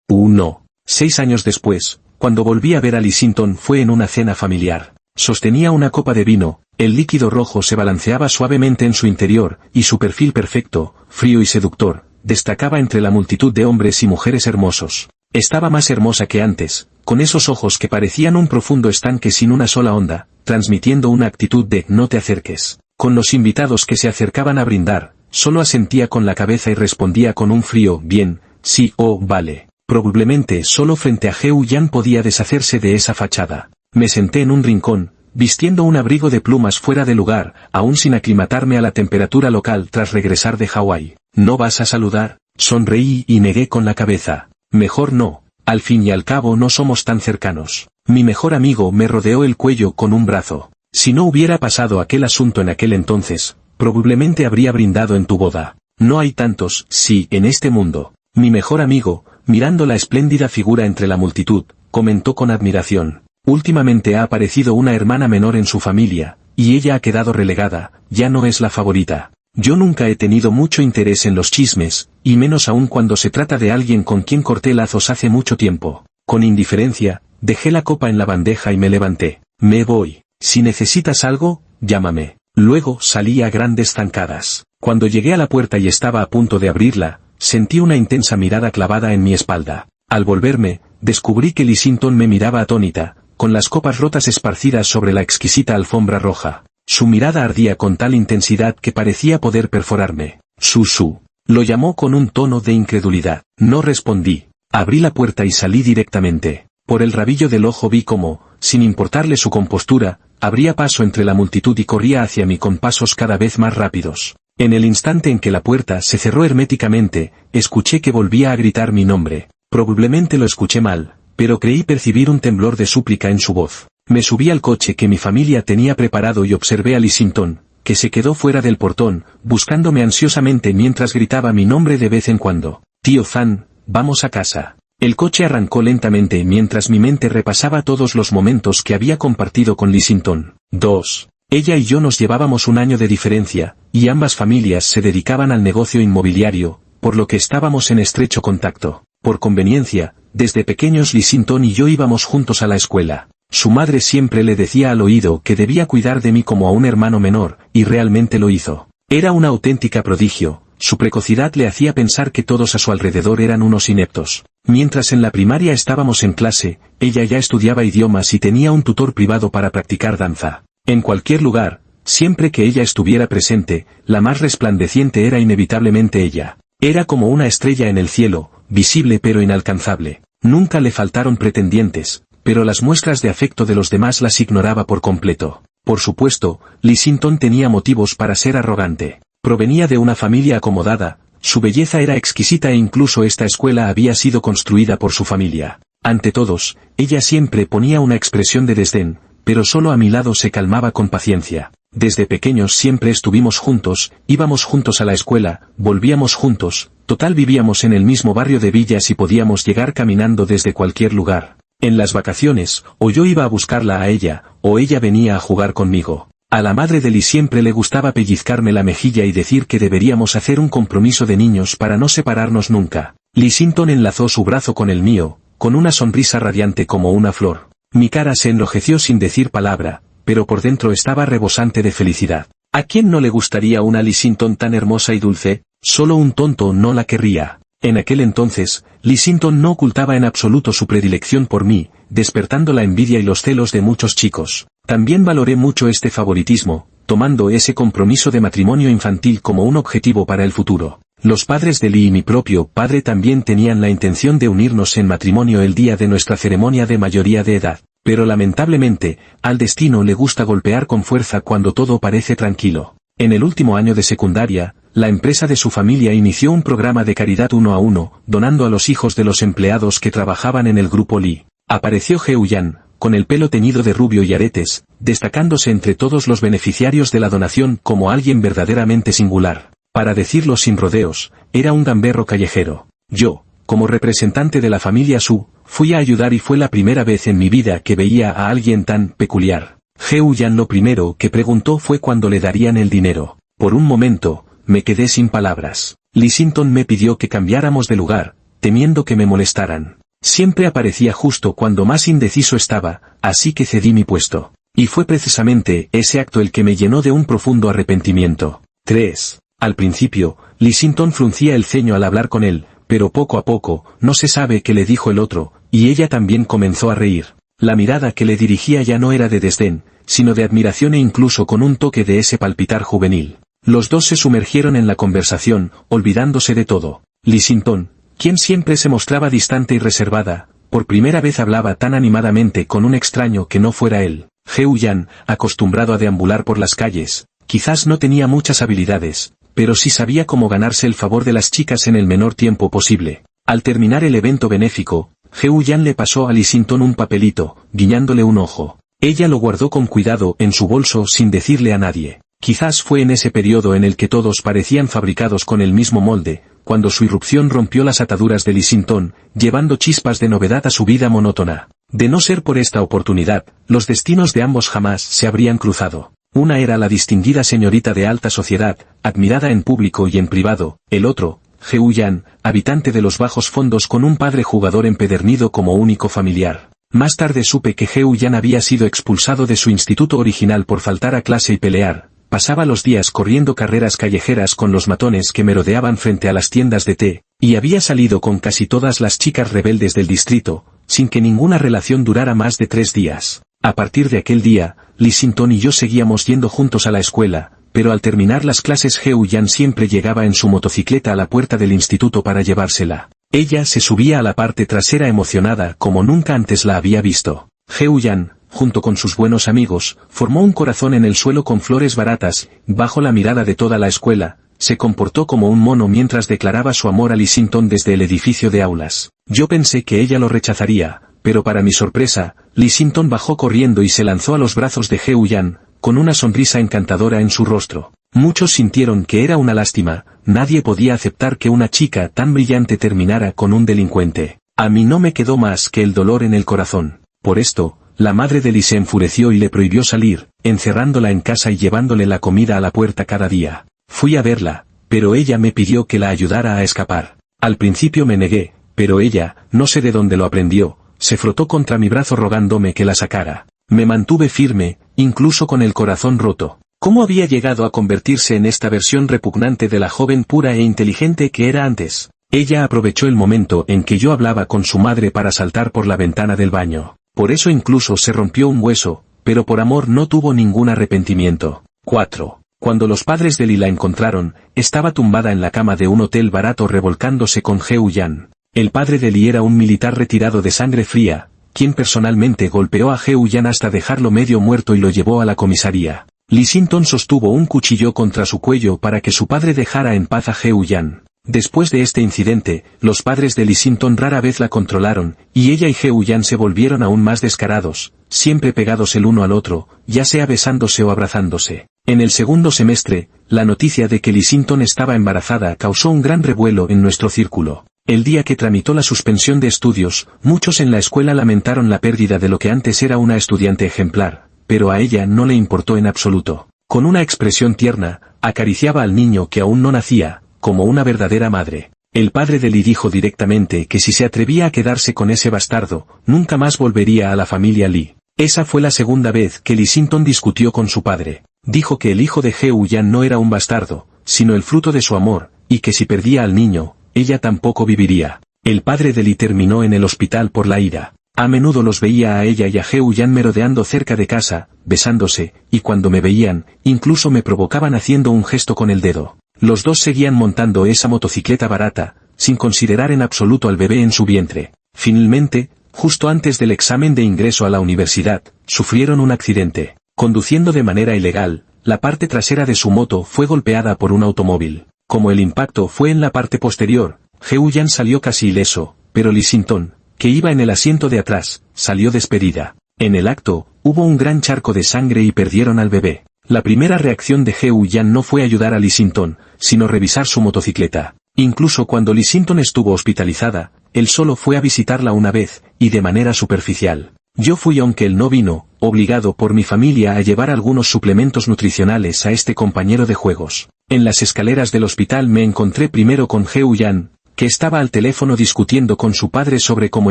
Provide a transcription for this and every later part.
No. 6 años después, cuando volví a ver a Lissington fue en una cena familiar. Sostenía una copa de vino, el líquido rojo se balanceaba suavemente en su interior, y su perfil perfecto, frío y seductor, destacaba entre la multitud de hombres y mujeres hermosos. Estaba más hermosa que antes, con esos ojos que parecían un profundo estanque sin una sola onda, transmitiendo una actitud de «no te acerques». Con los invitados que se acercaban a brindar, solo asentía con la cabeza y respondía con un frío «bien, sí o vale». Probablemente solo frente a Heo Yan podía deshacerse de esa fachada. Me senté en un rincón, vistiendo un abrigo de plumas fuera de lugar, aún sin aclimatarme a la temperatura local tras regresar de Hawái. «¿No vas a saludar?», sonreí y negué con la cabeza. «Mejor no, al fin y al cabo no somos tan cercanos». Mi mejor amigo me rodeó el cuello con un brazo. «Si no hubiera pasado aquel asunto en aquel entonces, probablemente habría brindado en tu boda. No hay tantos sí en este mundo». Mi mejor amigo, mirando la espléndida figura entre la multitud, comentó con admiración. «Últimamente ha aparecido una hermana menor en su familia, y ella ha quedado relegada, ya no es la favorita». Yo nunca he tenido mucho interés en los chismes, y menos aún cuando se trata de alguien con quien corté lazos hace mucho tiempo. Con indiferencia, dejé la copa en la bandeja y me levanté. «Me voy. Si necesitas algo, llámame». Luego salí a grandes zancadas. Cuando llegué a la puerta y estaba a punto de abrirla, sentí una intensa mirada clavada en mi espalda. Al volverme, descubrí que Lissington me miraba atónita, con las copas rotas esparcidas sobre la exquisita alfombra roja. Su mirada ardía con tal intensidad que parecía poder perforarme. «Susu», lo llamó con un tono de incredulidad. No respondí. Abrí la puerta y salí directamente. Por el rabillo del ojo vi cómo, sin importarle su compostura, abría paso entre la multitud y corría hacia mí con pasos cada vez más rápidos. En el instante en que la puerta se cerró herméticamente, escuché que volvía a gritar mi nombre. Probablemente lo escuché mal, pero creí percibir un temblor de súplica en su voz. Me subí al coche que mi familia tenía preparado y observé a Lissington, que se quedó fuera del portón, buscándome ansiosamente mientras gritaba mi nombre de vez en cuando. «Tío Zan, vamos a casa». El coche arrancó lentamente mientras mi mente repasaba todos los momentos que había compartido con Lissington. 2. Ella y yo nos llevábamos un año de diferencia, y ambas familias se dedicaban al negocio inmobiliario, por lo que estábamos en estrecho contacto. Por conveniencia, desde pequeños Lissington y yo íbamos juntos a la escuela. Su madre siempre le decía al oído que debía cuidar de mí como a un hermano menor, y realmente lo hizo. Era una auténtica prodigio, su precocidad le hacía pensar que todos a su alrededor eran unos ineptos. Mientras en la primaria estábamos en clase, ella ya estudiaba idiomas y tenía un tutor privado para practicar danza. En cualquier lugar, siempre que ella estuviera presente, la más resplandeciente era inevitablemente ella. Era como una estrella en el cielo, visible pero inalcanzable. Nunca le faltaron pretendientes, pero las muestras de afecto de los demás las ignoraba por completo. Por supuesto, Lissington tenía motivos para ser arrogante. Provenía de una familia acomodada, su belleza era exquisita e incluso esta escuela había sido construida por su familia. Ante todos, ella siempre ponía una expresión de desdén, pero solo a mi lado se calmaba con paciencia. Desde pequeños siempre estuvimos juntos, íbamos juntos a la escuela, volvíamos juntos, total vivíamos en el mismo barrio de villas y podíamos llegar caminando desde cualquier lugar. En las vacaciones, o yo iba a buscarla a ella, o ella venía a jugar conmigo. A la madre de Lee siempre le gustaba pellizcarme la mejilla y decir que deberíamos hacer un compromiso de niños para no separarnos nunca. Lissington enlazó su brazo con el mío, con una sonrisa radiante como una flor. Mi cara se enrojeció sin decir palabra, pero por dentro estaba rebosante de felicidad. ¿A quién no le gustaría una Lissington tan hermosa y dulce? Solo un tonto no la querría. En aquel entonces, Lissington no ocultaba en absoluto su predilección por mí, despertando la envidia y los celos de muchos chicos. También valoré mucho este favoritismo, tomando ese compromiso de matrimonio infantil como un objetivo para el futuro. Los padres de Lee y mi propio padre también tenían la intención de unirnos en matrimonio el día de nuestra ceremonia de mayoría de edad. Pero lamentablemente, al destino le gusta golpear con fuerza cuando todo parece tranquilo. En el último año de secundaria, la empresa de su familia inició un programa de caridad 1 a 1, donando a los hijos de los empleados que trabajaban en el grupo Lee. Apareció Heo Yan, con el pelo teñido de rubio y aretes, destacándose entre todos los beneficiarios de la donación como alguien verdaderamente singular. Para decirlo sin rodeos, era un gamberro callejero. Yo, como representante de la familia Su, fui a ayudar y fue la primera vez en mi vida que veía a alguien tan peculiar. Heo Yan lo primero que preguntó fue cuándo le darían el dinero. Por un momento, me quedé sin palabras. Lissington me pidió que cambiáramos de lugar, temiendo que me molestaran. Siempre aparecía justo cuando más indeciso estaba, así que cedí mi puesto. Y fue precisamente ese acto el que me llenó de un profundo arrepentimiento. 3. Al principio, Lissington fruncía el ceño al hablar con él, pero poco a poco, no se sabe qué le dijo el otro, y ella también comenzó a reír. La mirada que le dirigía ya no era de desdén, sino de admiración e incluso con un toque de ese palpitar juvenil. Los dos se sumergieron en la conversación, olvidándose de todo. Lissington, quien siempre se mostraba distante y reservada, por primera vez hablaba tan animadamente con un extraño que no fuera él. Heo Yan, acostumbrado a deambular por las calles, quizás no tenía muchas habilidades, pero sí sabía cómo ganarse el favor de las chicas en el menor tiempo posible. Al terminar el evento benéfico, Heo Yan le pasó a Lissington un papelito, guiñándole un ojo. Ella lo guardó con cuidado en su bolso sin decirle a nadie. Quizás fue en ese periodo en el que todos parecían fabricados con el mismo molde, cuando su irrupción rompió las ataduras de Lissington, llevando chispas de novedad a su vida monótona. De no ser por esta oportunidad, los destinos de ambos jamás se habrían cruzado. Una era la distinguida señorita de alta sociedad, admirada en público y en privado, el otro, Heo Yan, habitante de los bajos fondos con un padre jugador empedernido como único familiar. Más tarde supe que Heo Yan había sido expulsado de su instituto original por faltar a clase y pelear. Pasaba los días corriendo carreras callejeras con los matones que merodeaban frente a las tiendas de té, y había salido con casi todas las chicas rebeldes del distrito, sin que ninguna relación durara más de 3 días. A partir de aquel día, Lissington y yo seguíamos yendo juntos a la escuela, pero al terminar las clases Heo Yan siempre llegaba en su motocicleta a la puerta del instituto para llevársela. Ella se subía a la parte trasera emocionada como nunca antes la había visto. Heo Yan, junto con sus buenos amigos, formó un corazón en el suelo con flores baratas, bajo la mirada de toda la escuela. Se comportó como un mono mientras declaraba su amor a Lissington desde el edificio de aulas. Yo pensé que ella lo rechazaría, pero para mi sorpresa, Lissington bajó corriendo y se lanzó a los brazos de Heo Yan, con una sonrisa encantadora en su rostro. Muchos sintieron que era una lástima, nadie podía aceptar que una chica tan brillante terminara con un delincuente. A mí no me quedó más que el dolor en el corazón. Por esto, la madre de Lee se enfureció y le prohibió salir, encerrándola en casa y llevándole la comida a la puerta cada día. Fui a verla, pero ella me pidió que la ayudara a escapar. Al principio me negué, pero ella, no sé de dónde lo aprendió, se frotó contra mi brazo rogándome que la sacara. Me mantuve firme, incluso con el corazón roto. ¿Cómo había llegado a convertirse en esta versión repugnante de la joven pura e inteligente que era antes? Ella aprovechó el momento en que yo hablaba con su madre para saltar por la ventana del baño. Por eso incluso se rompió un hueso, pero por amor no tuvo ningún arrepentimiento. 4. Cuando los padres de Lee la encontraron, estaba tumbada en la cama de un hotel barato revolcándose con Heo Yan. El padre de Lee era un militar retirado de sangre fría, quien personalmente golpeó a Heo Yan hasta dejarlo medio muerto y lo llevó a la comisaría. Lissington sostuvo un cuchillo contra su cuello para que su padre dejara en paz a Heo Yan. Después de este incidente, los padres de Lissington rara vez la controlaron, y ella y Heo Yan se volvieron aún más descarados, siempre pegados el uno al otro, ya sea besándose o abrazándose. En el segundo semestre, la noticia de que Lissington estaba embarazada causó un gran revuelo en nuestro círculo. El día que tramitó la suspensión de estudios, muchos en la escuela lamentaron la pérdida de lo que antes era una estudiante ejemplar, pero a ella no le importó en absoluto. Con una expresión tierna, acariciaba al niño que aún no nacía, como una verdadera madre. El padre de Lee dijo directamente que si se atrevía a quedarse con ese bastardo, nunca más volvería a la familia Lee. Esa fue la segunda vez que Lissington discutió con su padre. Dijo que el hijo de Heo Yan no era un bastardo, sino el fruto de su amor, y que si perdía al niño, ella tampoco viviría. El padre de Lee terminó en el hospital por la ira. A menudo los veía a ella y a Heo Yan merodeando cerca de casa, besándose, y cuando me veían, incluso me provocaban haciendo un gesto con el dedo. Los dos seguían montando esa motocicleta barata, sin considerar en absoluto al bebé en su vientre. Finalmente, justo antes del examen de ingreso a la universidad, sufrieron un accidente. Conduciendo de manera ilegal, la parte trasera de su moto fue golpeada por un automóvil. Como el impacto fue en la parte posterior, Heo Yan salió casi ileso, pero Lissington, que iba en el asiento de atrás, salió despedida. En el acto, hubo un gran charco de sangre y perdieron al bebé. La primera reacción de Heo Yan no fue ayudar a Lissington, sino revisar su motocicleta. Incluso cuando Lissington estuvo hospitalizada, él solo fue a visitarla una vez, y de manera superficial. Yo fui, aunque él no vino, obligado por mi familia a llevar algunos suplementos nutricionales a este compañero de juegos. En las escaleras del hospital me encontré primero con Heo Yan, que estaba al teléfono discutiendo con su padre sobre cómo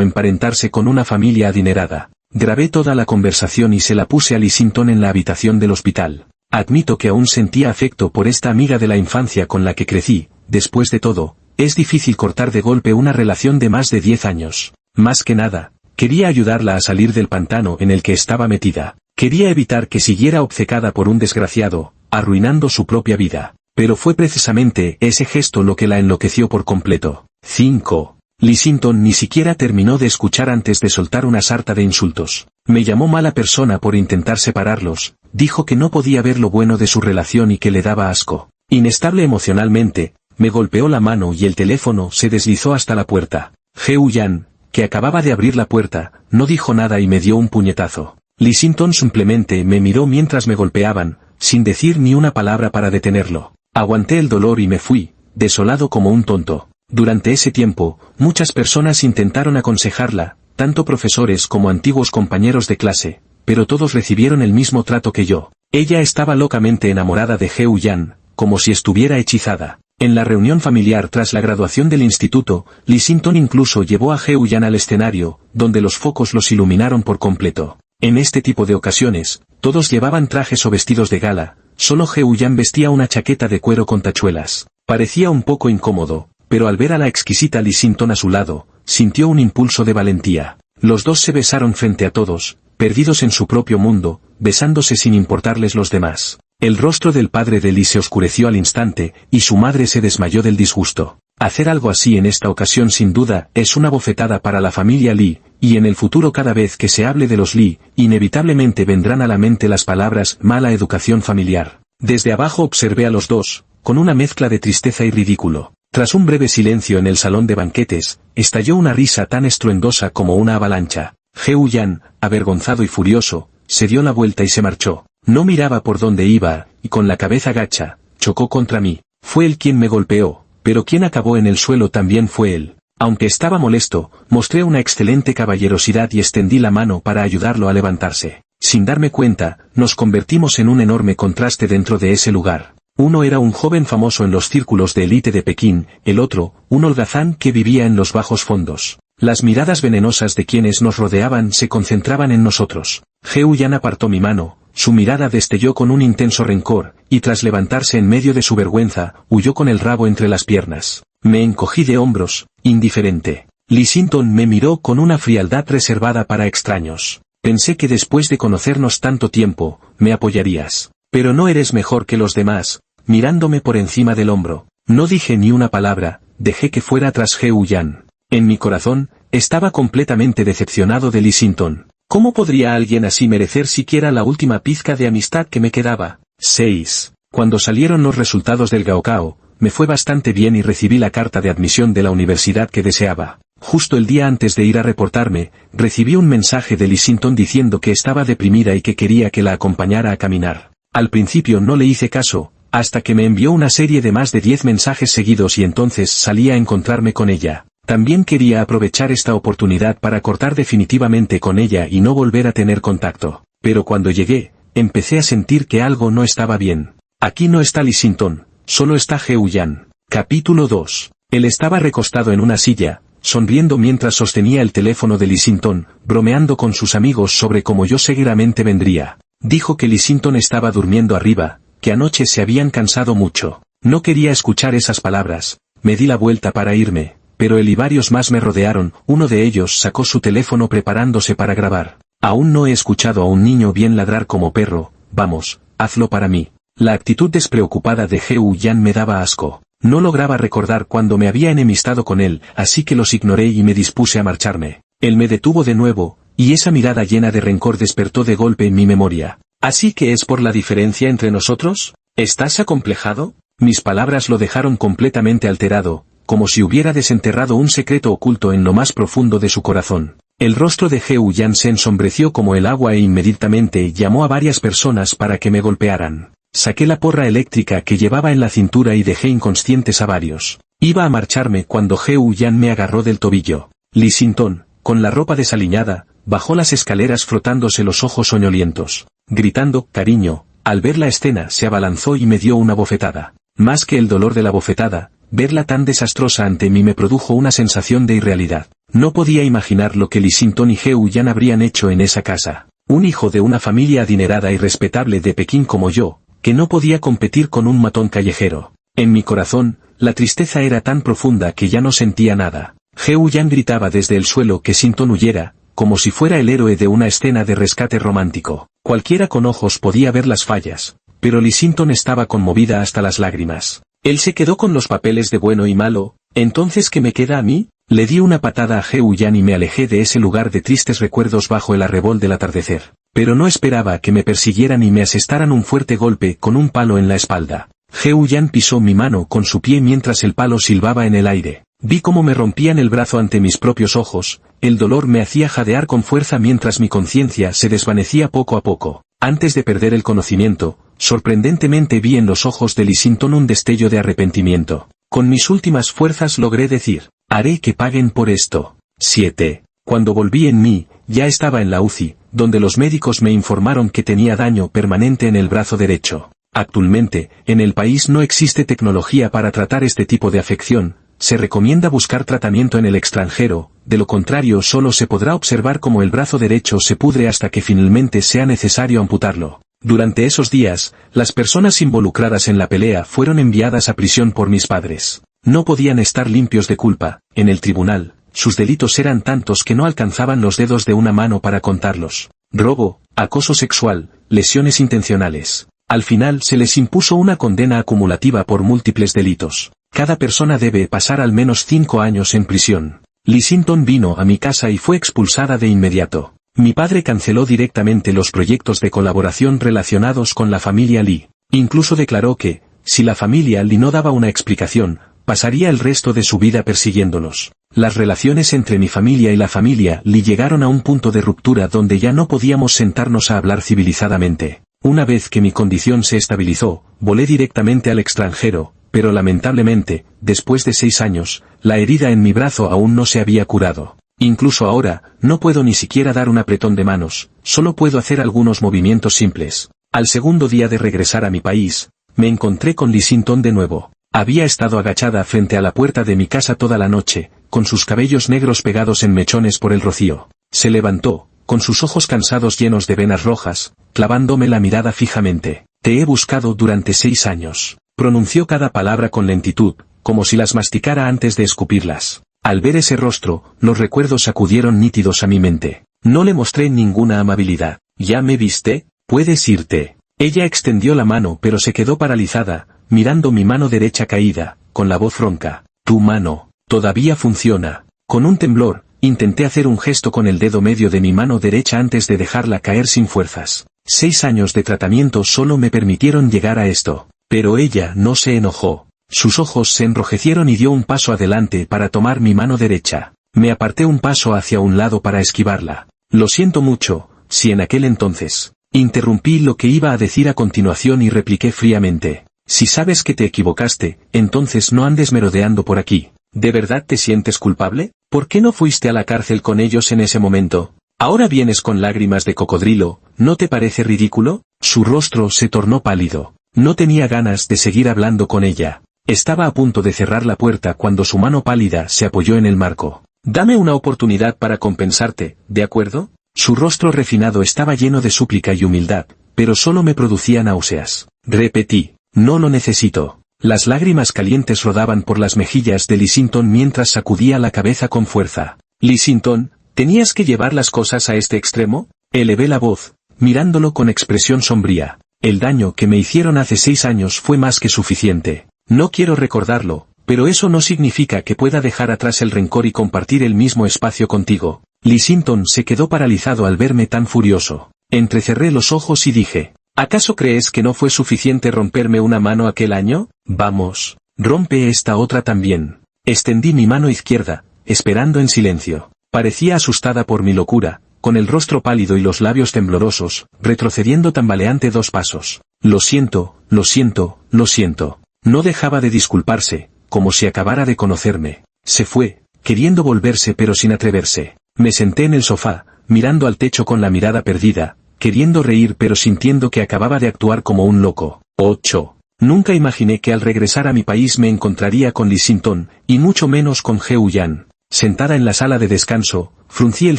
emparentarse con una familia adinerada. Grabé toda la conversación y se la puse a Lee Sin-ton en la habitación del hospital. Admito que aún sentía afecto por esta amiga de la infancia con la que crecí. Después de todo, es difícil cortar de golpe una relación de más de 10 años. Más que nada, quería ayudarla a salir del pantano en el que estaba metida. Quería evitar que siguiera obcecada por un desgraciado, arruinando su propia vida. Pero fue precisamente ese gesto lo que la enloqueció por completo. 5. Lee Sin-ton ni siquiera terminó de escuchar antes de soltar una sarta de insultos. Me llamó mala persona por intentar separarlos, dijo que no podía ver lo bueno de su relación y que le daba asco. Inestable emocionalmente, me golpeó la mano y el teléfono se deslizó hasta la puerta. Heo-yan, que acababa de abrir la puerta, no dijo nada y me dio un puñetazo. Lee Sin-ton simplemente me miró mientras me golpeaban, sin decir ni una palabra para detenerlo. Aguanté el dolor y me fui, desolado como un tonto. Durante ese tiempo, muchas personas intentaron aconsejarla, tanto profesores como antiguos compañeros de clase, pero todos recibieron el mismo trato que yo. Ella estaba locamente enamorada de Heo-yan, como si estuviera hechizada. En la reunión familiar tras la graduación del instituto, Lee Sin-ton incluso llevó a Heo-yan al escenario, donde los focos los iluminaron por completo. En este tipo de ocasiones, todos llevaban trajes o vestidos de gala, solo Heo-yan vestía una chaqueta de cuero con tachuelas. Parecía un poco incómodo, pero al ver a la exquisita Lee Sin-ton a su lado, sintió un impulso de valentía. Los dos se besaron frente a todos, perdidos en su propio mundo, besándose sin importarles los demás. El rostro del padre de Lee se oscureció al instante, y su madre se desmayó del disgusto. Hacer algo así en esta ocasión sin duda es una bofetada para la familia Lee, y en el futuro cada vez que se hable de los Lee, inevitablemente vendrán a la mente las palabras mala educación familiar. Desde abajo observé a los dos, con una mezcla de tristeza y ridículo. Tras un breve silencio en el salón de banquetes, estalló una risa tan estruendosa como una avalancha. Heo-yan, avergonzado y furioso, se dio la vuelta y se marchó. No miraba por dónde iba, y con la cabeza gacha, chocó contra mí. Fue él quien me golpeó, pero quien acabó en el suelo también fue él. Aunque estaba molesto, mostré una excelente caballerosidad y extendí la mano para ayudarlo a levantarse. Sin darme cuenta, nos convertimos en un enorme contraste dentro de ese lugar. Uno era un joven famoso en los círculos de élite de Pekín, el otro, un holgazán que vivía en los bajos fondos. Las miradas venenosas de quienes nos rodeaban se concentraban en nosotros. Heo-yan apartó mi mano, su mirada destelló con un intenso rencor, y tras levantarse en medio de su vergüenza, huyó con el rabo entre las piernas. Me encogí de hombros, indiferente. Lee Sin-ton me miró con una frialdad reservada para extraños. Pensé que después de conocernos tanto tiempo, me apoyarías. Pero no eres mejor que los demás, mirándome por encima del hombro. No dije ni una palabra, dejé que fuera tras Heo-yan. En mi corazón, estaba completamente decepcionado de Lee Sin-ton. ¿Cómo podría alguien así merecer siquiera la última pizca de amistad que me quedaba? 6. Cuando salieron los resultados del Gaokao, me fue bastante bien y recibí la carta de admisión de la universidad que deseaba. Justo el día antes de ir a reportarme, recibí un mensaje de Lee Sin-ton diciendo que estaba deprimida y que quería que la acompañara a caminar. Al principio no le hice caso, hasta que me envió una serie de más de 10 mensajes seguidos y entonces salí a encontrarme con ella. También quería aprovechar esta oportunidad para cortar definitivamente con ella y no volver a tener contacto. Pero cuando llegué, empecé a sentir que algo no estaba bien. Aquí no está Lee Sin-ton, solo está Heo-yan. Capítulo 2. Él estaba recostado en una silla, sonriendo mientras sostenía el teléfono de Lee Sin-ton, bromeando con sus amigos sobre cómo yo seguramente vendría. Dijo que Lee Sin-ton estaba durmiendo arriba, que anoche se habían cansado mucho. No quería escuchar esas palabras, me di la vuelta para irme. Pero él y varios más me rodearon, uno de ellos sacó su teléfono preparándose para grabar. Aún no he escuchado a un niño bien ladrar como perro, vamos, hazlo para mí. La actitud despreocupada de Heo-yan me daba asco. No lograba recordar cuando me había enemistado con él, así que los ignoré y me dispuse a marcharme. Él me detuvo de nuevo, y esa mirada llena de rencor despertó de golpe en mi memoria. ¿Así que es por la diferencia entre nosotros? ¿Estás acomplejado? Mis palabras lo dejaron completamente alterado, como si hubiera desenterrado un secreto oculto en lo más profundo de su corazón. El rostro de Heo-yan se ensombreció como el agua e inmediatamente llamó a varias personas para que me golpearan. Saqué la porra eléctrica que llevaba en la cintura y dejé inconscientes a varios. Iba a marcharme cuando Heo-yan me agarró del tobillo. Lee Sin-ton, con la ropa desaliñada, bajó las escaleras frotándose los ojos soñolientos. Gritando, cariño, al ver la escena se abalanzó y me dio una bofetada. Más que el dolor de la bofetada, verla tan desastrosa ante mí me produjo una sensación de irrealidad. No podía imaginar lo que Lee Sin-tong y Heu Yan habrían hecho en esa casa. Un hijo de una familia adinerada y respetable de Pekín como yo, que no podía competir con un matón callejero. En mi corazón, la tristeza era tan profunda que ya no sentía nada. Heu Yan gritaba desde el suelo que Sin-tong huyera, como si fuera el héroe de una escena de rescate romántico. Cualquiera con ojos podía ver las fallas, pero Lee Sin-tong estaba conmovida hasta las lágrimas. Él se quedó con los papeles de bueno y malo. ¿Entonces qué me queda a mí? Le di una patada a Heu Yan y me alejé de ese lugar de tristes recuerdos bajo el arrebol del atardecer. Pero no esperaba que me persiguieran y me asestaran un fuerte golpe con un palo en la espalda. Heu Yan pisó mi mano con su pie mientras el palo silbaba en el aire. Vi cómo me rompían el brazo ante mis propios ojos. El dolor me hacía jadear con fuerza mientras mi conciencia se desvanecía poco a poco. Antes de perder el conocimiento, sorprendentemente vi en los ojos de Lee Sin-tong un destello de arrepentimiento. Con mis últimas fuerzas logré decir: haré que paguen por esto. 7. Cuando volví en mí, ya estaba en la UCI, donde los médicos me informaron que tenía daño permanente en el brazo derecho. Actualmente, en el país no existe tecnología para tratar este tipo de afección. Se recomienda buscar tratamiento en el extranjero, de lo contrario solo se podrá observar cómo el brazo derecho se pudre hasta que finalmente sea necesario amputarlo. Durante esos días, las personas involucradas en la pelea fueron enviadas a prisión por mis padres. No podían estar limpios de culpa. En el tribunal, sus delitos eran tantos que no alcanzaban los dedos de una mano para contarlos. Robo, acoso sexual, lesiones intencionales. Al final se les impuso una condena acumulativa por múltiples delitos. Cada persona debe pasar al menos 5 años en prisión. Lee Sin-tong vino a mi casa y fue expulsada de inmediato. Mi padre canceló directamente los proyectos de colaboración relacionados con la familia Lee. Incluso declaró que, si la familia Lee no daba una explicación, pasaría el resto de su vida persiguiéndolos. Las relaciones entre mi familia y la familia Lee llegaron a un punto de ruptura donde ya no podíamos sentarnos a hablar civilizadamente. Una vez que mi condición se estabilizó, volé directamente al extranjero, pero lamentablemente, después de 6 años, la herida en mi brazo aún no se había curado. Incluso ahora, no puedo ni siquiera dar un apretón de manos, solo puedo hacer algunos movimientos simples. Al segundo día de regresar a mi país, me encontré con Lee Sin-tong de nuevo. Había estado agachada frente a la puerta de mi casa toda la noche, con sus cabellos negros pegados en mechones por el rocío. Se levantó, con sus ojos cansados llenos de venas rojas, clavándome la mirada fijamente. Te he buscado durante 6 años. Pronunció cada palabra con lentitud, como si las masticara antes de escupirlas. Al ver ese rostro, los recuerdos acudieron nítidos a mi mente. No le mostré ninguna amabilidad. ¿Ya me viste? Puedes irte. Ella extendió la mano pero se quedó paralizada, mirando mi mano derecha caída, con la voz ronca. Tu mano, todavía funciona. Con un temblor, intenté hacer un gesto con el dedo medio de mi mano derecha antes de dejarla caer sin fuerzas. 6 años de tratamiento solo me permitieron llegar a esto. Pero ella no se enojó. Sus ojos se enrojecieron y dio un paso adelante para tomar mi mano derecha. Me aparté un paso hacia un lado para esquivarla. Lo siento mucho, si en aquel entonces. Interrumpí lo que iba a decir a continuación y repliqué fríamente. Si sabes que te equivocaste, entonces no andes merodeando por aquí. ¿De verdad te sientes culpable? ¿Por qué no fuiste a la cárcel con ellos en ese momento? Ahora vienes con lágrimas de cocodrilo, ¿no te parece ridículo? Su rostro se tornó pálido. No tenía ganas de seguir hablando con ella. Estaba a punto de cerrar la puerta cuando su mano pálida se apoyó en el marco. Dame una oportunidad para compensarte, ¿de acuerdo? Su rostro refinado estaba lleno de súplica y humildad, pero solo me producía náuseas. Repetí, no lo necesito. Las lágrimas calientes rodaban por las mejillas de Lee Sin-tong mientras sacudía la cabeza con fuerza. Lee Sin-tong, ¿tenías que llevar las cosas a este extremo? Elevé la voz, mirándolo con expresión sombría. El daño que me hicieron hace 6 años fue más que suficiente. No quiero recordarlo, pero eso no significa que pueda dejar atrás el rencor y compartir el mismo espacio contigo. Lee Sin-tong se quedó paralizado al verme tan furioso. Entrecerré los ojos y dije, ¿acaso crees que no fue suficiente romperme una mano aquel año? Vamos, rompe esta otra también. Extendí mi mano izquierda, esperando en silencio. Parecía asustada por mi locura, con el rostro pálido y los labios temblorosos, retrocediendo tambaleante 2 pasos. Lo siento, lo siento, lo siento. No dejaba de disculparse, como si acabara de conocerme. Se fue, queriendo volverse pero sin atreverse. Me senté en el sofá, mirando al techo con la mirada perdida, queriendo reír pero sintiendo que acababa de actuar como un loco. 8. Nunca imaginé que al regresar a mi país me encontraría con Lee Sin-ton, y mucho menos con Heu Yan. Sentada en la sala de descanso, fruncí el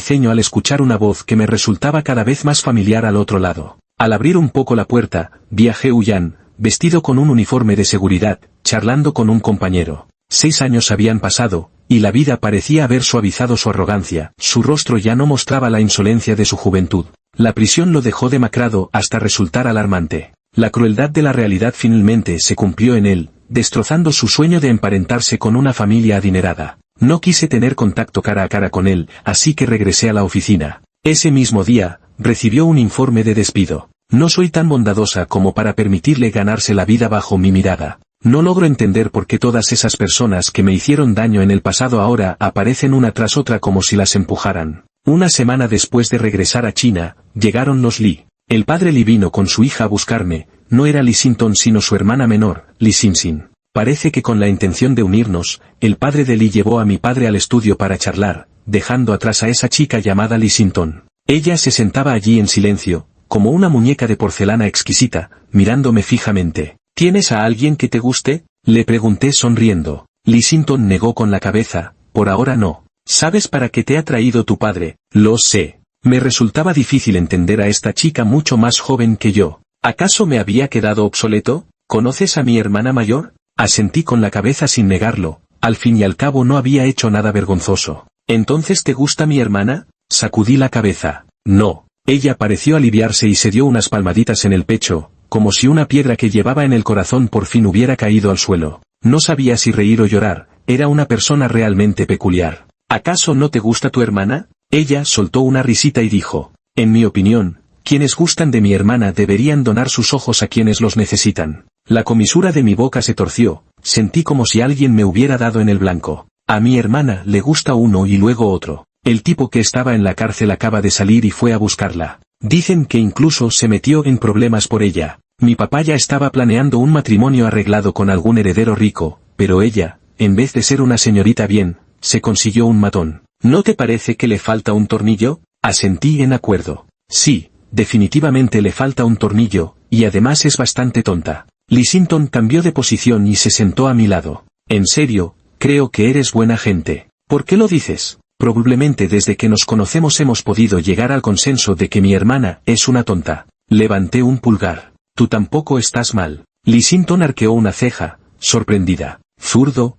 ceño al escuchar una voz que me resultaba cada vez más familiar al otro lado. Al abrir un poco la puerta, vi a Heu Yan, vestido con un uniforme de seguridad, charlando con un compañero. 6 años habían pasado, y la vida parecía haber suavizado su arrogancia. Su rostro ya no mostraba la insolencia de su juventud. La prisión lo dejó demacrado hasta resultar alarmante. La crueldad de la realidad finalmente se cumplió en él, destrozando su sueño de emparentarse con una familia adinerada. No quise tener contacto cara a cara con él, así que regresé a la oficina. Ese mismo día, recibió un informe de despido. No soy tan bondadosa como para permitirle ganarse la vida bajo mi mirada. No logro entender por qué todas esas personas que me hicieron daño en el pasado ahora aparecen una tras otra como si las empujaran. Una semana después de regresar a China, llegaron los Lee. El padre Lee vino con su hija a buscarme. No era Lee Sin-ton sino su hermana menor, Lee Sin-sin. Parece que con la intención de unirnos, el padre de Lee llevó a mi padre al estudio para charlar, dejando atrás a esa chica llamada Lee Sin-ton. Ella se sentaba allí en silencio, como una muñeca de porcelana exquisita, mirándome fijamente. ¿Tienes a alguien que te guste?, le pregunté sonriendo. Lee Sin-ton negó con la cabeza. Por ahora no. ¿Sabes para qué te ha traído tu padre? Lo sé. Me resultaba difícil entender a esta chica mucho más joven que yo. ¿Acaso me había quedado obsoleto? ¿Conoces a mi hermana mayor? Asentí con la cabeza sin negarlo. Al fin y al cabo no había hecho nada vergonzoso. ¿Entonces te gusta mi hermana? Sacudí la cabeza. No. Ella pareció aliviarse y se dio unas palmaditas en el pecho, como si una piedra que llevaba en el corazón por fin hubiera caído al suelo. No sabía si reír o llorar. Era una persona realmente peculiar. ¿Acaso no te gusta tu hermana? Ella soltó una risita y dijo, en mi opinión, quienes gustan de mi hermana deberían donar sus ojos a quienes los necesitan. La comisura de mi boca se torció, sentí como si alguien me hubiera dado en el blanco. A mi hermana le gusta uno y luego otro. El tipo que estaba en la cárcel acaba de salir y fue a buscarla. Dicen que incluso se metió en problemas por ella. Mi papá ya estaba planeando un matrimonio arreglado con algún heredero rico, pero ella, en vez de ser una señorita bien, se consiguió un matón. ¿No te parece que le falta un tornillo? Asentí en acuerdo. Sí, definitivamente le falta un tornillo, y además es bastante tonta. Lee Sin-ton cambió de posición y se sentó a mi lado. En serio, creo que eres buena gente. ¿Por qué lo dices? Probablemente desde que nos conocemos hemos podido llegar al consenso de que mi hermana es una tonta. Levanté un pulgar. Tú tampoco estás mal. Lee Sin-ton arqueó una ceja, sorprendida. Zurdo,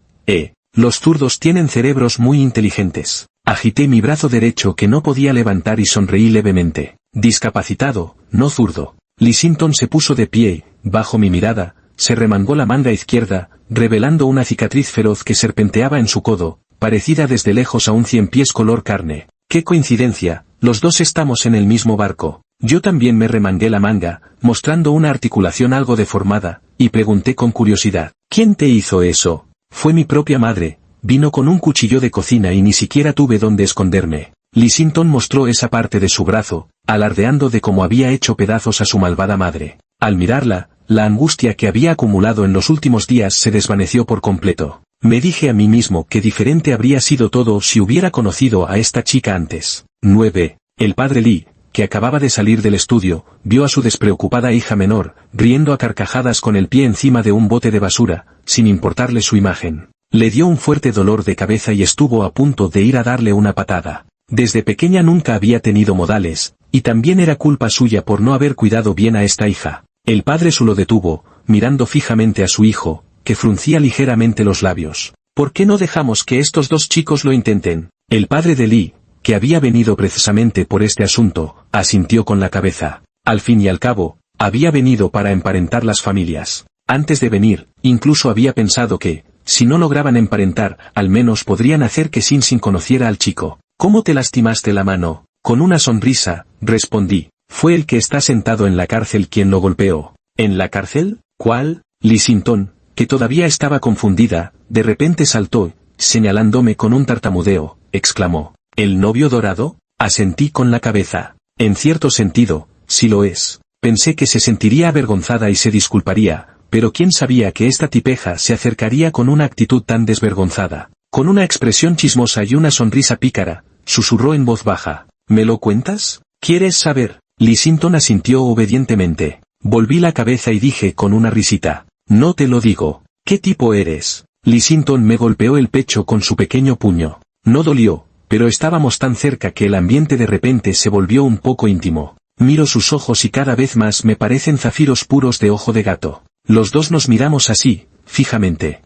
Los zurdos tienen cerebros muy inteligentes. Agité mi brazo derecho que no podía levantar y sonreí levemente. Discapacitado, no zurdo. Lee Sin-ton se puso de pie, bajo mi mirada, se remangó la manga izquierda, revelando una cicatriz feroz que serpenteaba en su codo, parecida desde lejos a un 100 pies color carne. ¡Qué coincidencia! Los dos estamos en el mismo barco. Yo también me remangué la manga, mostrando una articulación algo deformada, y pregunté con curiosidad, ¿quién te hizo eso? Fue mi propia madre. Vino con un cuchillo de cocina y ni siquiera tuve dónde esconderme. Lee Sin-ton mostró esa parte de su brazo, alardeando de cómo había hecho pedazos a su malvada madre. Al mirarla, la angustia que había acumulado en los últimos días se desvaneció por completo. Me dije a mí mismo que diferente habría sido todo si hubiera conocido a esta chica antes. 9. El padre Lee, que acababa de salir del estudio, vio a su despreocupada hija menor, riendo a carcajadas con el pie encima de un bote de basura, sin importarle su imagen. Le dio un fuerte dolor de cabeza y estuvo a punto de ir a darle una patada. Desde pequeña nunca había tenido modales, y también era culpa suya por no haber cuidado bien a esta hija. El padre lo detuvo, mirando fijamente a su hijo, que fruncía ligeramente los labios. ¿Por qué no dejamos que estos dos chicos lo intenten? El padre de Lee, que había venido precisamente por este asunto, asintió con la cabeza. Al fin y al cabo, había venido para emparentar las familias. Antes de venir, incluso había pensado que, si no lograban emparentar, al menos podrían hacer que Sin-sin conociera al chico. ¿Cómo te lastimaste la mano? Con una sonrisa, respondí. Fue el que está sentado en la cárcel quien lo golpeó. ¿En la cárcel? ¿Cuál? Lee Sin-ton, que todavía estaba confundida, de repente saltó, señalándome con un tartamudeo, exclamó. ¿El novio dorado? Asentí con la cabeza. En cierto sentido, sí lo es. Pensé que se sentiría avergonzada y se disculparía, pero quién sabía que esta tipeja se acercaría con una actitud tan desvergonzada. Con una expresión chismosa y una sonrisa pícara, susurró en voz baja. ¿Me lo cuentas? ¿Quieres saber? Lee Sin-ton asintió obedientemente. Volví la cabeza y dije con una risita. No te lo digo. ¿Qué tipo eres? Lee Sin-ton me golpeó el pecho con su pequeño puño. No dolió, pero estábamos tan cerca que el ambiente de repente se volvió un poco íntimo. Miro sus ojos y cada vez más me parecen zafiros puros de ojo de gato. Los dos nos miramos así, fijamente.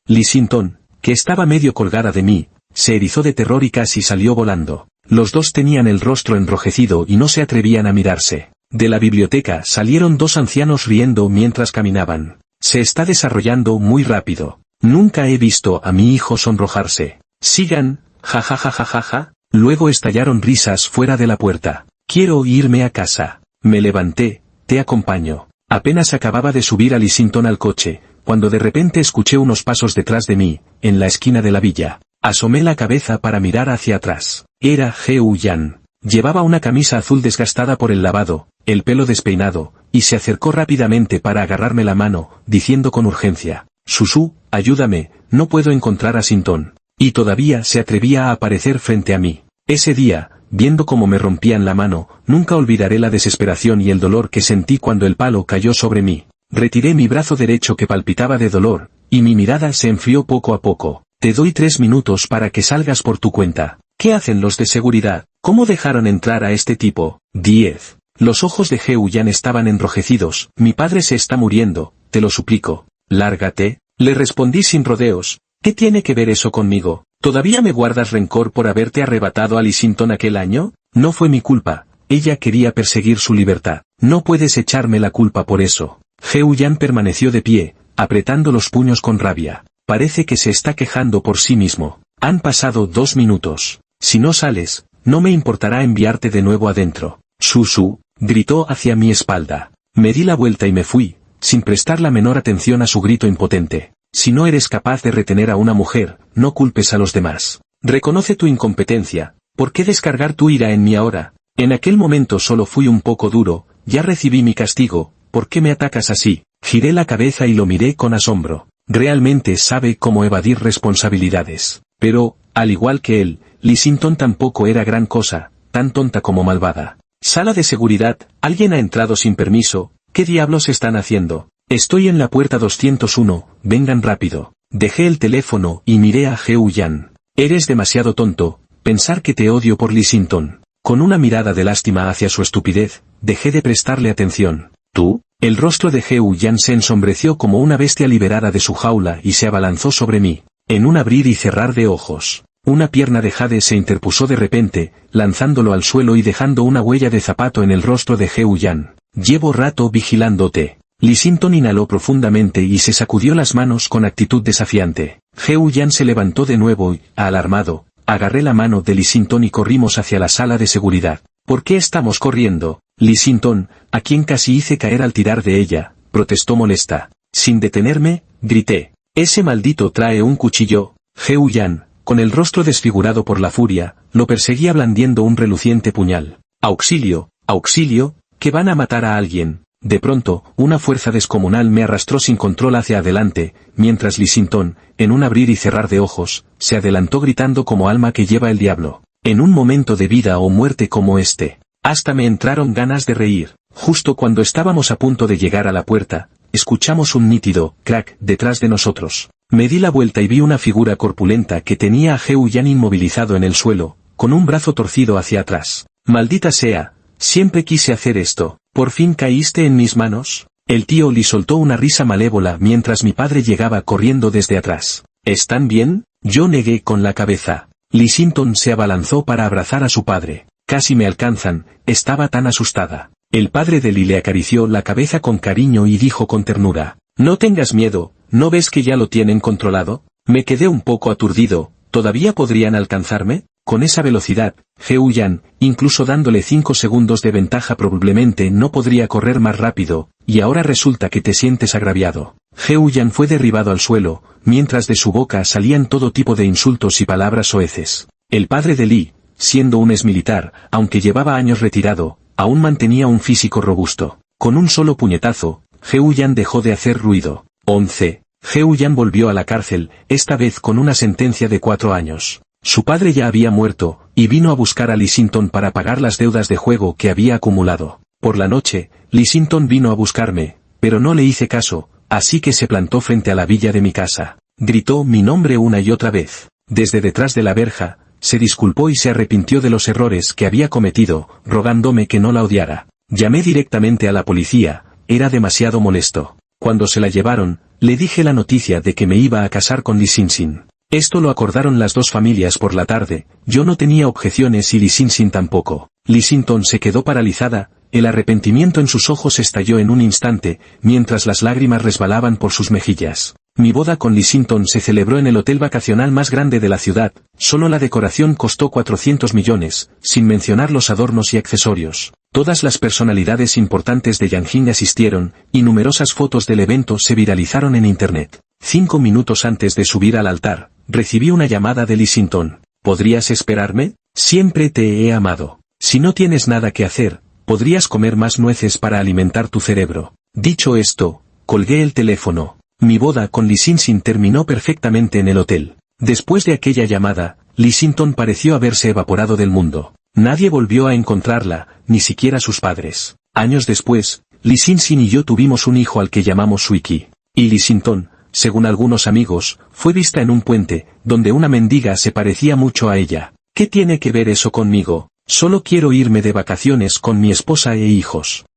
Lee Sin-ton, que estaba medio colgada de mí, se erizó de terror y casi salió volando. Los dos tenían el rostro enrojecido y no se atrevían a mirarse. De la biblioteca salieron dos ancianos riendo mientras caminaban. Se está desarrollando muy rápido. Nunca he visto a mi hijo sonrojarse. Sigan, jajajajajaja. Luego estallaron risas fuera de la puerta. Quiero irme a casa. Me levanté, te acompaño. Apenas acababa de subir a Lee Sin-ton al coche, cuando de repente escuché unos pasos detrás de mí, en la esquina de la villa. Asomé la cabeza para mirar hacia atrás. Era Heo-yan. Llevaba una camisa azul desgastada por el lavado, el pelo despeinado, y se acercó rápidamente para agarrarme la mano, diciendo con urgencia: Susu, ayúdame, no puedo encontrar a Sin-ton. Y todavía se atrevía a aparecer frente a mí. Ese día, viendo cómo me rompían la mano, nunca olvidaré la desesperación y el dolor que sentí cuando el palo cayó sobre mí. Retiré mi brazo derecho que palpitaba de dolor, y mi mirada se enfrió poco a poco. Te doy 3 minutos para que salgas por tu cuenta. ¿Qué hacen los de seguridad? ¿Cómo dejaron entrar a este tipo? 10. Los ojos de Heo-yan estaban enrojecidos. Mi padre se está muriendo, te lo suplico. Lárgate. Le respondí sin rodeos. ¿Qué tiene que ver eso conmigo? ¿Todavía me guardas rencor por haberte arrebatado a Lee Sin-ton aquel año? No fue mi culpa. Ella quería perseguir su libertad. No puedes echarme la culpa por eso. Heo-yan permaneció de pie, apretando los puños con rabia. Parece que se está quejando por sí mismo. Han pasado 2 minutos. Si no sales, no me importará enviarte de nuevo adentro. Susu, gritó hacia mi espalda. Me di la vuelta y me fui, sin prestar la menor atención a su grito impotente. Si no eres capaz de retener a una mujer, no culpes a los demás. Reconoce tu incompetencia. ¿Por qué descargar tu ira en mí ahora? En aquel momento solo fui un poco duro, ya recibí mi castigo. ¿Por qué me atacas así? Giré la cabeza y lo miré con asombro. Realmente sabe cómo evadir responsabilidades. Pero, al igual que él, Lee Sin-ton tampoco era gran cosa, tan tonta como malvada. Sala de seguridad, alguien ha entrado sin permiso. ¿Qué diablos están haciendo? Estoy en la puerta 201, vengan rápido. Dejé el teléfono y miré a Heo-yan. Eres demasiado tonto, pensar que te odio por Lee Sin-ton. Con una mirada de lástima hacia su estupidez, dejé de prestarle atención. ¿Tú? El rostro de Heo-yan se ensombreció como una bestia liberada de su jaula y se abalanzó sobre mí. En un abrir y cerrar de ojos, una pierna de jade se interpuso de repente, lanzándolo al suelo y dejando una huella de zapato en el rostro de Heo-yan. Llevo rato vigilándote. Lee Sin-ton inhaló profundamente y se sacudió las manos con actitud desafiante. Heo-yan se levantó de nuevo y, alarmado, agarré la mano de Lee Sin-ton y corrimos hacia la sala de seguridad. ¿Por qué estamos corriendo? Lee Sin-ton, a quien casi hice caer al tirar de ella, protestó molesta. Sin detenerme, grité. Ese maldito trae un cuchillo. Heo-yan, con el rostro desfigurado por la furia, lo perseguía blandiendo un reluciente puñal. ¡Auxilio! ¡Auxilio! ¡Que van a matar a alguien! De pronto, una fuerza descomunal me arrastró sin control hacia adelante, mientras Lee Sin-ton, en un abrir y cerrar de ojos, se adelantó gritando como alma que lleva el diablo. En un momento de vida o muerte como este, hasta me entraron ganas de reír. Justo cuando estábamos a punto de llegar a la puerta, escuchamos un nítido crack detrás de nosotros. Me di la vuelta y vi una figura corpulenta que tenía a Heo-yan inmovilizado en el suelo, con un brazo torcido hacia atrás. Maldita sea, siempre quise hacer esto. ¿Por fin caíste en mis manos? El tío Lee soltó una risa malévola mientras mi padre llegaba corriendo desde atrás. ¿Están bien? Yo negué con la cabeza. Lee Sin-ton se abalanzó para abrazar a su padre. Casi me alcanzan, estaba tan asustada. El padre de Lee le acarició la cabeza con cariño y dijo con ternura: No tengas miedo, ¿no ves que ya lo tienen controlado? Me quedé un poco aturdido. ¿Todavía podrían alcanzarme? Con esa velocidad, Heo-yan, incluso dándole 5 segundos de ventaja probablemente no podría correr más rápido, y ahora resulta que te sientes agraviado. Heo-yan fue derribado al suelo, mientras de su boca salían todo tipo de insultos y palabras soeces. El padre de Lee, siendo un exmilitar, aunque llevaba años retirado, aún mantenía un físico robusto. Con un solo puñetazo, Heo-yan dejó de hacer ruido. 11. Heo-yan volvió a la cárcel, esta vez con una sentencia de 4 años. Su padre ya había muerto, y vino a buscar a Lee Sin-ton para pagar las deudas de juego que había acumulado. Por la noche, Lee Sin-ton vino a buscarme, pero no le hice caso, así que se plantó frente a la villa de mi casa. Gritó mi nombre una y otra vez. Desde detrás de la verja, se disculpó y se arrepintió de los errores que había cometido, rogándome que no la odiara. Llamé directamente a la policía, era demasiado molesto. Cuando se la llevaron, le dije la noticia de que me iba a casar con Lee Sin-sin. Esto lo acordaron las dos familias por la tarde, yo no tenía objeciones y Lee Sin-sin tampoco. Lee Sin-ton se quedó paralizada, el arrepentimiento en sus ojos estalló en un instante, mientras las lágrimas resbalaban por sus mejillas. Mi boda con Lee Sin-ton se celebró en el hotel vacacional más grande de la ciudad, solo la decoración costó 400 millones, sin mencionar los adornos y accesorios. Todas las personalidades importantes de Yanjing asistieron, y numerosas fotos del evento se viralizaron en internet. 5 minutos antes de subir al altar, recibí una llamada de Lee Sin-ton. ¿Podrías esperarme? Siempre te he amado. Si no tienes nada que hacer, podrías comer más nueces para alimentar tu cerebro. Dicho esto, colgué el teléfono. Mi boda con Lee Sin-sin terminó perfectamente en el hotel. Después de aquella llamada, Lee Sin-ton pareció haberse evaporado del mundo. Nadie volvió a encontrarla, ni siquiera sus padres. Años después, Lee Sin-sin y yo tuvimos un hijo al que llamamos Suiki. Y Lee Sin-ton, según algunos amigos, fue vista en un puente, donde una mendiga se parecía mucho a ella. ¿Qué tiene que ver eso conmigo? Solo quiero irme de vacaciones con mi esposa e hijos.